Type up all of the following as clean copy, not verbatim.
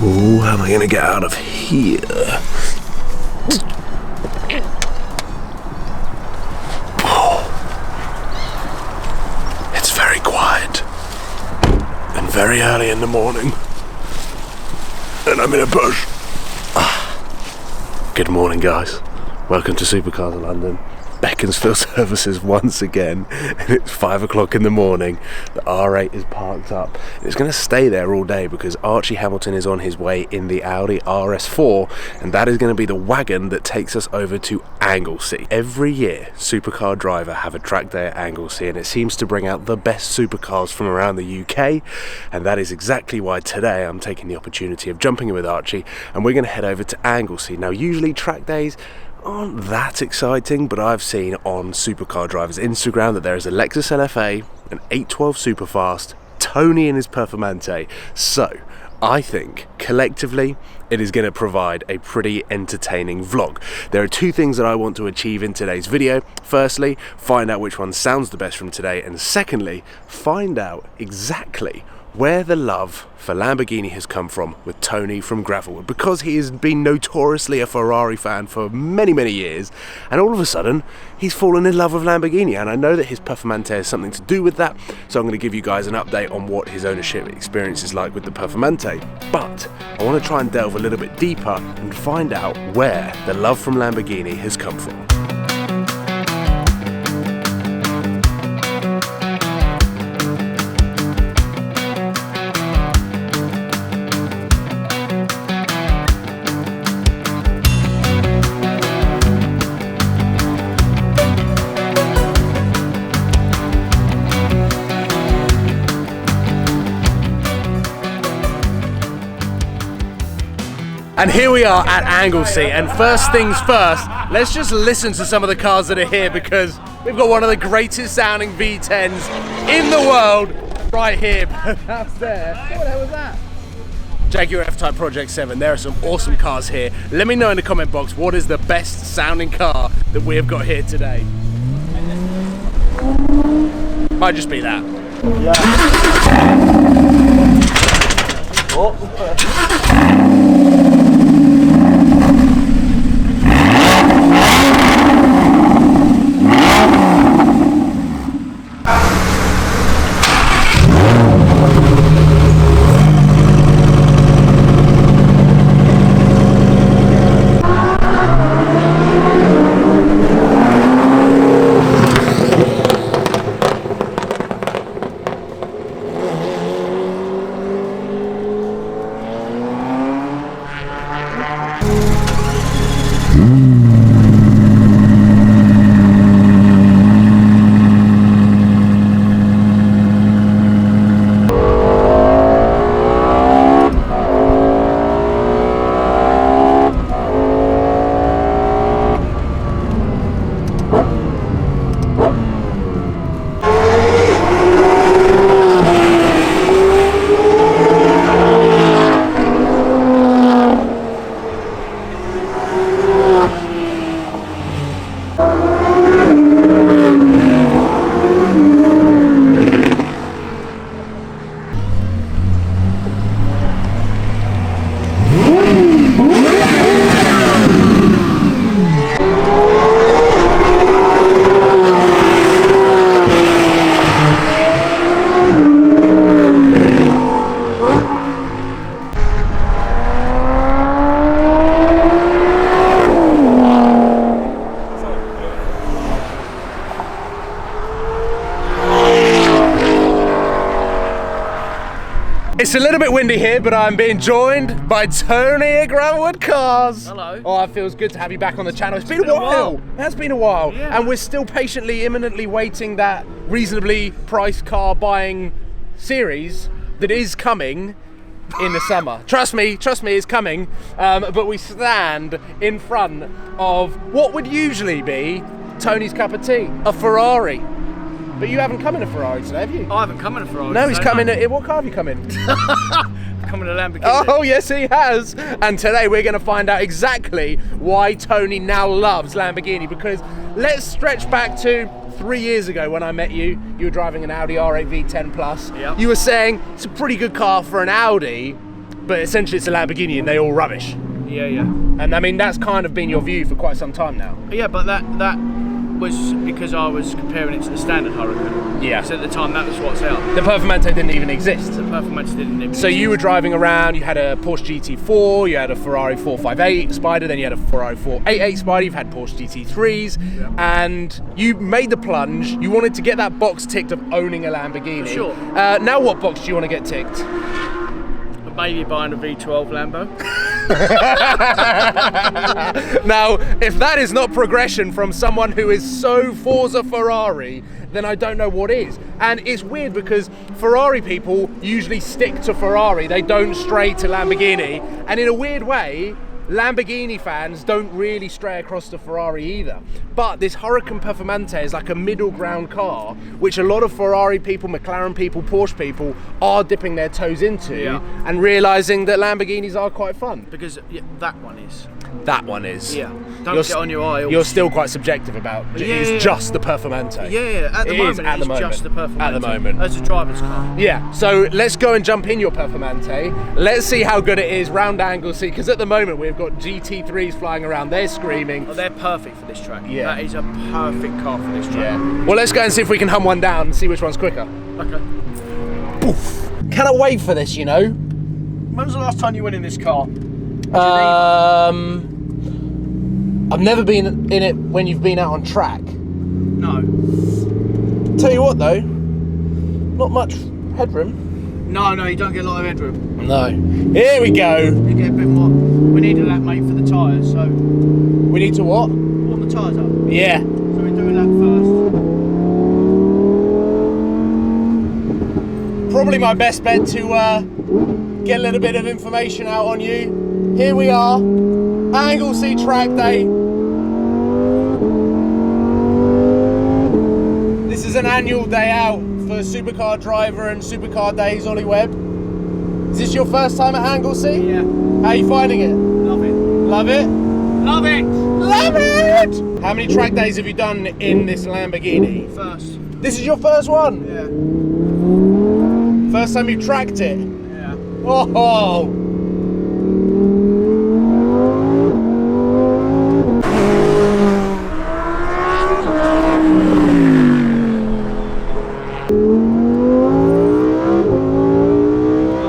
Oh, how am I gonna get out of here? Oh. It's very quiet and very early in the morning, and I'm in a bush. Good morning, guys. Welcome to Supercars London. Beaconsfield services once again, and it's 5 o'clock in the morning. The R8 is parked up. It's going to stay there all day because Archie Hamilton is on his way in the Audi RS4, and that is going to be the wagon that takes us over to Anglesey. Every year, Supercar Driver have a track day at Anglesey, and it seems to bring out the best supercars from around the UK, and that is exactly why today I'm taking the opportunity of jumping in with Archie, and we're going to head over to Anglesey. Now, usually track days aren't that exciting, but I've seen on Supercar Driver's Instagram that there is a Lexus LFA, an 812 Superfast, Tony in his Performante. So I think collectively it is going to provide a pretty entertaining vlog. There are two things that I want to achieve in today's video. Firstly, find out which one sounds the best from today, and secondly, find out exactly where the love for Lamborghini has come from with Tony from Gravelwood, because he has been notoriously a Ferrari fan for many years, and all of a sudden he's fallen in love with Lamborghini, and I know that his Performante has something to do with that, so I'm going to give you guys an update on what his ownership experience is like with the Performante. But I want to try and delve a little bit deeper and find out where the love from Lamborghini has come from. And here we are at Anglesey, and first things first, let's just listen to some of the cars that are here, because we've got one of the greatest sounding V10s in the world right here. That's there. What the hell was that? Jaguar F-Type Project 7. There are some awesome cars here. Let me know in the comment box, what is the best sounding car that we have got here today? Might just be that. Yeah. Oh. It's a little bit windy here, but I'm being joined by Tony at Gravelwood Cars. Hello. Oh, it feels good to have you back on the channel. It's been a while. It has been a while. Yeah. And we're still patiently, imminently waiting that reasonably priced car buying series that is coming in the summer. Trust me, it's coming. But we stand in front of what would usually be Tony's cup of tea, a Ferrari. But you haven't come in a Ferrari today, have you? I haven't come in a Ferrari. No, he's come in. What car have you come in? Come in a Lamborghini. Oh, yes, he has. And today we're going to find out exactly why Tony now loves Lamborghini. Because let's stretch back to 3 years ago when I met you. You were driving an Audi R8 V10 Plus. Yep. You were saying it's a pretty good car for an Audi, but essentially it's a Lamborghini and they all rubbish. Yeah, yeah. And I mean, that's kind of been your view for quite some time now. Yeah, but that was because I was comparing it to the standard Huracan. Yeah. So at the time, that was what's out. The Performante didn't even exist. The Performance didn't exist. So you were driving around, you had a Porsche GT4, you had a Ferrari 458 Spider, then you had a Ferrari 488 Spider, you've had Porsche GT3s, and you made the plunge. You wanted to get that box ticked of owning a Lamborghini. For sure. Now what box do you want to get ticked? Maybe buying a V12 Lambo. Now, if that is not progression from someone who is so Forza Ferrari, then I don't know what is. And it's weird because Ferrari people usually stick to Ferrari, they don't stray to Lamborghini, and in a weird way, Lamborghini fans don't really stray across to Ferrari either. But this Huracan Performante is like a middle ground car, which a lot of Ferrari people, McLaren people, Porsche people are dipping their toes into, and realising that Lamborghinis are quite fun. Because that one is. That one is. Yeah. Don't get on your eye. You're still quite subjective about it's just the Performante. Yeah, at the moment it's just the Performante. At the moment. As a driver's car. Yeah, so let's go and jump in your Performante. Let's see how good it is, round angle seat, because at the moment we've got GT3s flying around, they're screaming. Oh, they're perfect for this track. Yeah. That is a perfect car for this track. Yeah. Well, let's go and see if we can hum one down and see which one's quicker. Okay. Poof. Cannot wait for this, you know. When was the last time you went in this car? I've never been in it when you've been out on track. No. Tell you what though, not much headroom. No, you don't get a lot of headroom. No. Here we go. You get a bit more. We need a lap, mate, for the tyres, so... We need to what? Warm the tyres up. Yeah. So we do a lap first. Probably my best bet to get a little bit of information out on you. Here we are, Anglesey track day. This is an annual day out for Supercar Driver and Supercar Days, Oli Webb. Is this your first time at Anglesey? Yeah. How are you finding it? Love it. Love it? Love it! Love it! How many track days have you done in this Lamborghini? First. This is your first one? Yeah. First time you've tracked it? Yeah. Oh!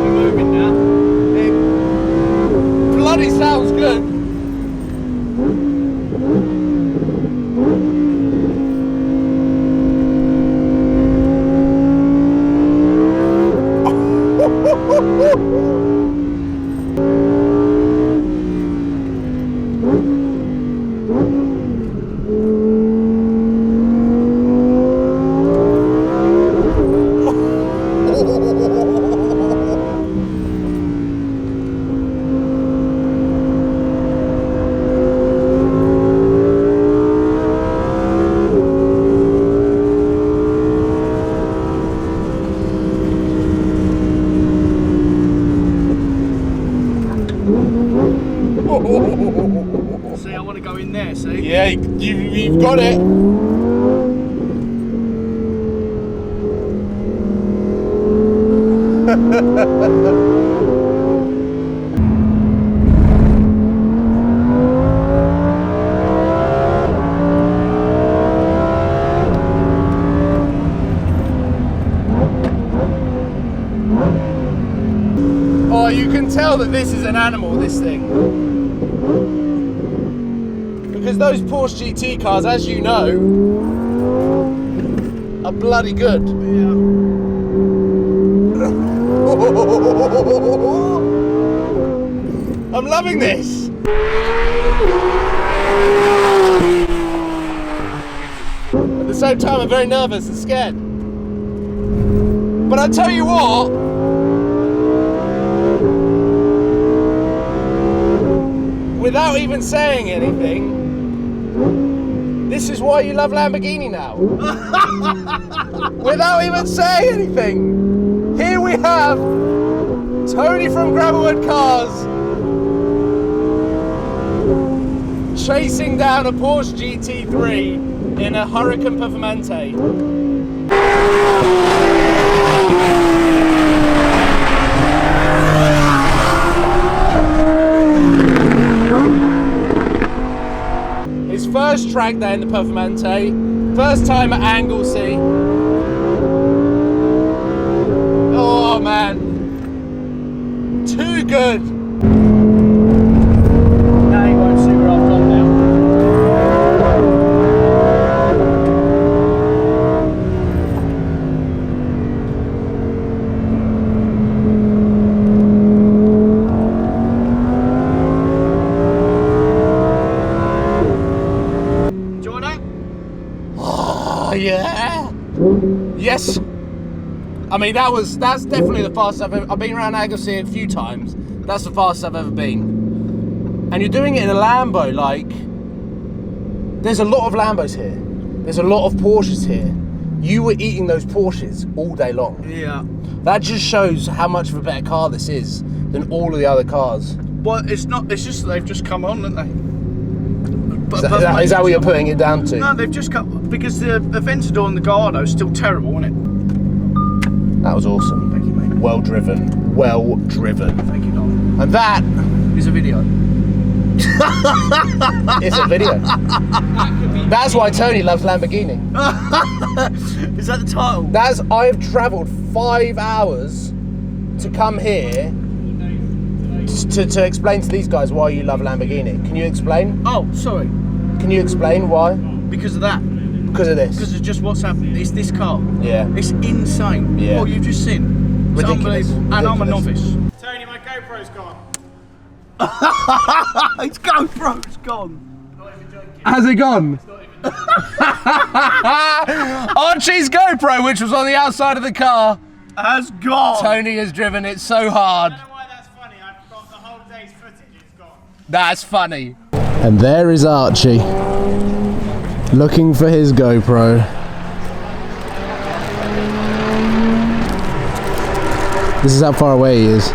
We're moving now. It bloody sounds good. See, I want to go in there, see? Yeah, you've got it. Oh, you can tell that this is an animal, this thing. Because those Porsche GT cars, as you know, are bloody good. Yeah. I'm loving this. At the same time, I'm very nervous and scared. But I tell you what, without even saying anything, this is why you love Lamborghini now. Without even saying anything, here we have Tony from Gravelwood Cars chasing down a Porsche GT3 in a Huracan Performante. first track day in the Performante. First time at Anglesey. Oh man. Too good. Now you won't see where I've gone now. Yeah. Yes. I mean, that's definitely the fastest I've been around Anglesey a few times. That's the fastest I've ever been. And you're doing it in a Lambo, like, there's a lot of Lambos here. There's a lot of Porsches here. You were eating those Porsches all day long. Yeah. That just shows how much of a better car this is than all of the other cars. Well, it's not, it's just they've just come on, haven't they? Is that what you're putting it down to? No, they've just come, because the Aventador and the Gallardo is still terrible, isn't it? That was awesome. Thank you, mate. Well driven. Well driven. Thank you, Don. And that Is a video. is a video. That's why Tony loves Lamborghini. Is that the title? I've travelled 5 hours to come here to explain to these guys why you love Lamborghini. Can you explain? Oh, sorry. Can you explain why? Because of that. Because of this. Because of just what's happened. It's this car. Yeah. It's insane. Yeah. What you've just seen. It's Ridiculous. unbelievable. And I'm a Ridiculous. novice. Tony, my GoPro's gone. It's GoPro's gone. Not even joking. Has it gone? It's not even Archie's GoPro, which was on the outside of the car, Has gone. Tony has driven it so hard. I don't know why that's funny. I've got the whole day's footage. It's gone. That's funny. And there is Archie, looking for his GoPro. This is how far away he is.